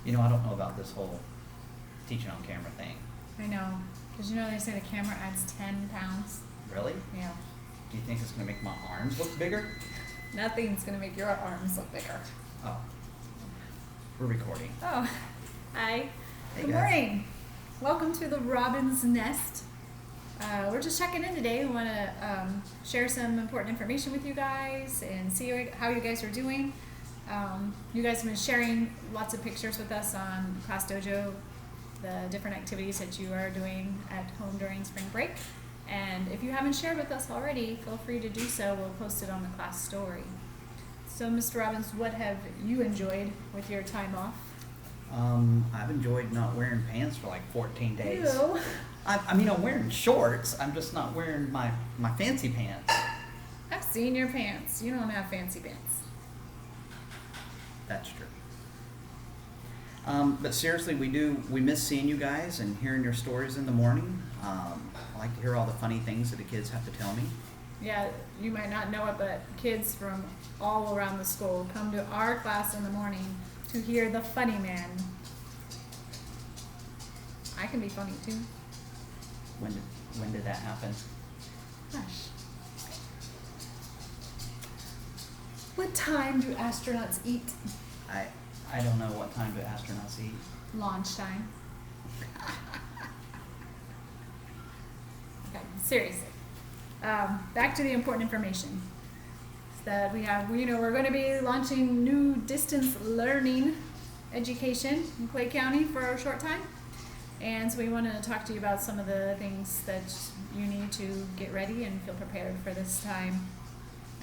I don't know about this whole teaching on camera thing. I know. Because they say the camera adds 10 pounds. Really? Yeah. Do you think it's going to make my arms look bigger? Nothing's going to make your arms look bigger. Oh. We're recording. Oh. Hi. Hey, Good guys. morning. Welcome to the Robbins Nest. We're just checking in today. We want to share some important information with you guys and see how you guys are doing. You guys have been sharing lots of pictures with us on Class Dojo, the different activities that you are doing at home during spring break. And if you haven't shared with us already, feel free to do so. We'll post it on the class story. So, Mr. Robbins, what have you enjoyed with your time off? I've enjoyed not wearing pants for like 14 days. Ew. I'm wearing shorts. I'm just not wearing my fancy pants. I've seen your pants. You don't have fancy pants. That's true. But seriously, we miss seeing you guys and hearing your stories in the morning. I like to hear all the funny things that the kids have to tell me. Yeah, you might not know it, but kids from all around the school come to our class in the morning to hear the funny man. I can be funny too. When did that happen? Hush. What time do astronauts eat? I don't know what time do astronauts eat. Launch time. Okay, seriously. Back to the important information that we have. We're going to be launching new distance learning education in Clay County for a short time. And so we want to talk to you about some of the things that you need to get ready and feel prepared for this time.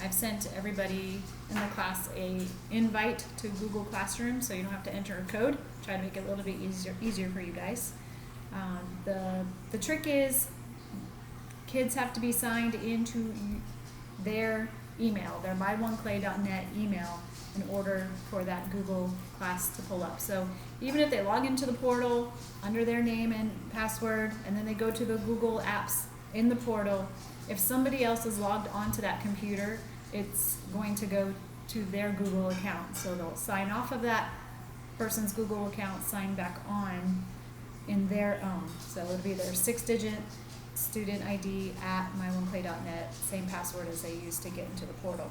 I've sent everybody in the class a invite to Google Classroom, so you don't have to enter a code. Try to make it a little bit easier for you guys. The trick is kids have to be signed into their email, their myonclay.net email, in order for that Google class to pull up. So even if they log into the portal under their name and password, and then they go to the Google apps in the portal, if somebody else is logged onto that computer, it's going to go to their Google account. So they'll sign off of that person's Google account, sign back on in their own. So it'll be their 6-digit student ID at myonclay.net, same password as they use to get into the portal.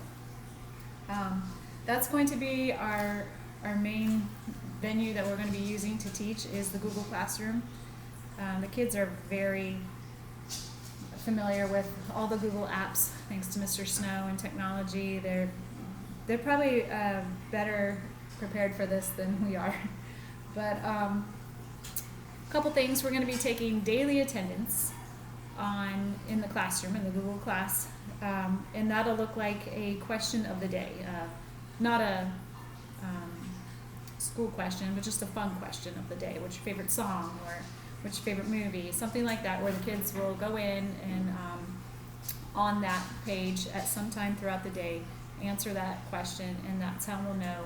That's going to be our main venue that we're going to be using to teach is the Google Classroom. The kids are very familiar with all the Google apps thanks to Mr. Snow and technology. They're probably better prepared for this than we are. But a couple things. We're going to be taking daily attendance in the classroom, in the Google class, and that'll look like a question of the day. Not a school question, but just a fun question of the day. What's your favorite song, or what's your favorite movie? Something like that, where the kids will go in and on that page at some time throughout the day, answer that question, and that's how we'll know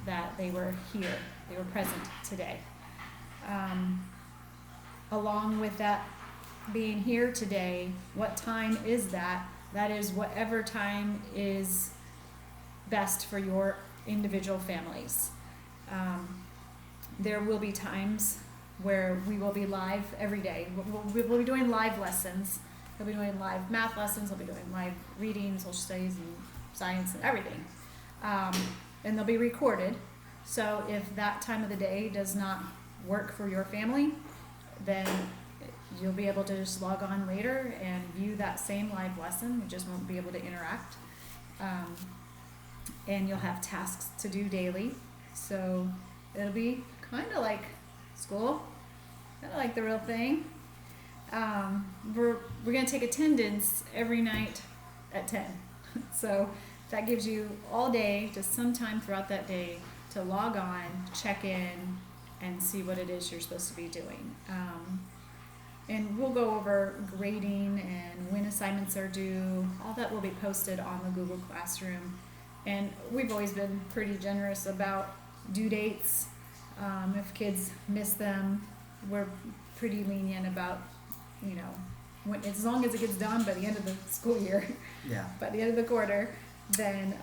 that they were here, they were present today. Along with that being here today, what time is that? That is whatever time is best for your individual families. There will be times where we will be live every day. We'll be doing live lessons. We'll be doing live math lessons. We'll be doing live reading, social studies, and science, and everything. And they'll be recorded. So if that time of the day does not work for your family, then you'll be able to just log on later and view that same live lesson. You just won't be able to interact. And you'll have tasks to do daily. So it'll be kind of like school, kind of like the real thing. We're going to take attendance every night at 10. So that gives you all day, just sometime throughout that day, to log on, check in, and see what it is you're supposed to be doing. And we'll go over grading and when assignments are due. All that will be posted on the Google Classroom. And we've always been pretty generous about due dates. If kids miss them, we're pretty lenient about, as long as it gets done by the end of the school year, by the end of the quarter, then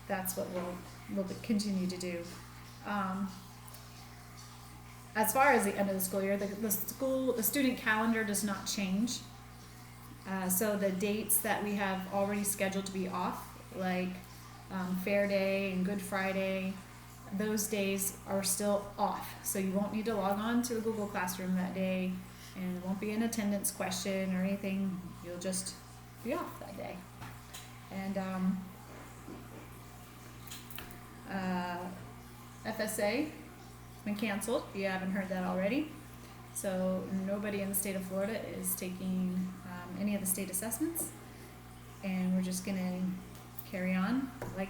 that's what we'll continue to do. as far as the end of the school year, the student calendar does not change. So the dates that we have already scheduled to be off, like Fair Day and Good Friday, those days are still off. So you won't need to log on to the Google Classroom that day, and it won't be an attendance question or anything. You'll just be off that day. And FSA has been canceled, if you haven't heard that already. So nobody in the state of Florida is taking any of the state assessments, and we're just gonna carry on like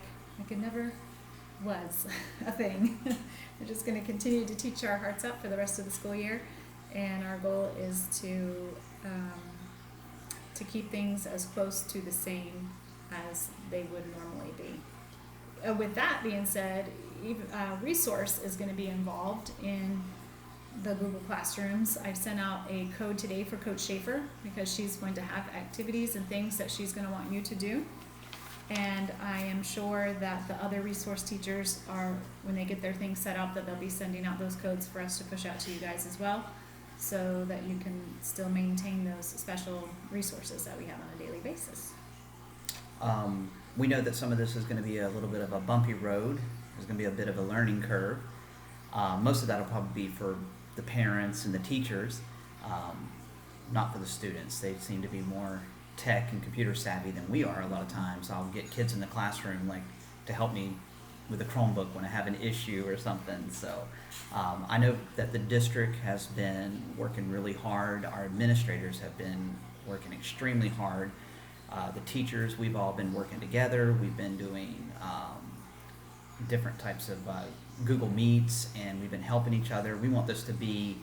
it never was a thing. We're just gonna continue to teach our hearts out for the rest of the school year, and our goal is to keep things as close to the same as they would normally be. With that being said, resource is going to be involved in the Google Classrooms. I've sent out a code today for Coach Schaefer because she's going to have activities and things that she's going to want you to do. And I am sure that the other resource teachers are, when they get their things set up, that they'll be sending out those codes for us to push out to you guys as well, so that you can still maintain those special resources that we have on a daily basis. We know that some of this is going to be a little bit of a bumpy road. There's going to be a bit of a learning curve. Most of that will probably be for the parents and the teachers, not for the students. They seem to be more tech and computer savvy than we are a lot of times. I'll get kids in the classroom like to help me with a Chromebook when I have an issue or something. So I know that the district has been working really hard. Our administrators have been working extremely hard. The teachers, we've all been working together. We've been doing different types of Google Meets, and we've been helping each other. We want this to be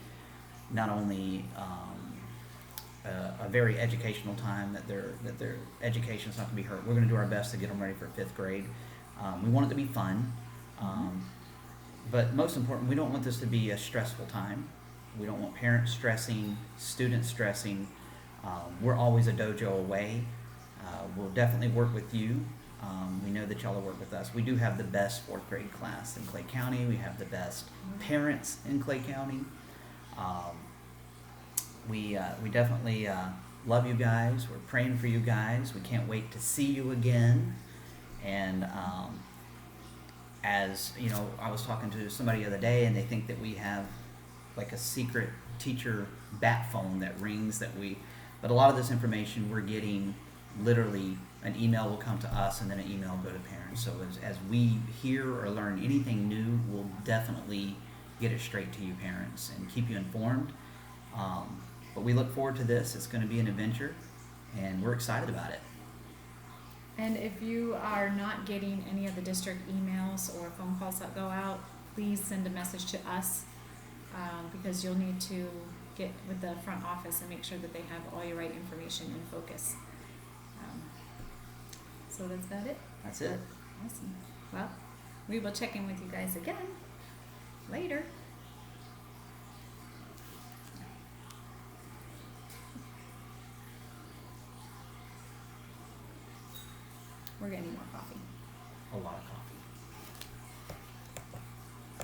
not only a very educational time, that their education is not going to be hurt. We're going to do our best to get them ready for 5th grade. We want it to be fun, but most important, we don't want this to be a stressful time. We don't want parents stressing, students stressing. We're always a dojo away. We'll definitely work with you. We know that y'all will work with us. We do have the best 4th grade class in Clay County. We have the best parents in Clay County. We definitely love you guys. We're praying for you guys. We can't wait to see you again. And as you know, I was talking to somebody the other day, and they think that we have like a secret teacher bat phone that rings, but a lot of this information we're getting, literally an email will come to us and then an email will go to parents. So as we hear or learn anything new, we'll definitely get it straight to you parents and keep you informed. But we look forward to this. It's going to be an adventure, and we're excited about it. And if you are not getting any of the district emails or phone calls that go out, please send a message to us, because you'll need to get with the front office and make sure that they have all your right information in focus. So that's about it. That's it. Awesome. Well, we will check in with you guys again later. We're gonna need more coffee. A lot of coffee.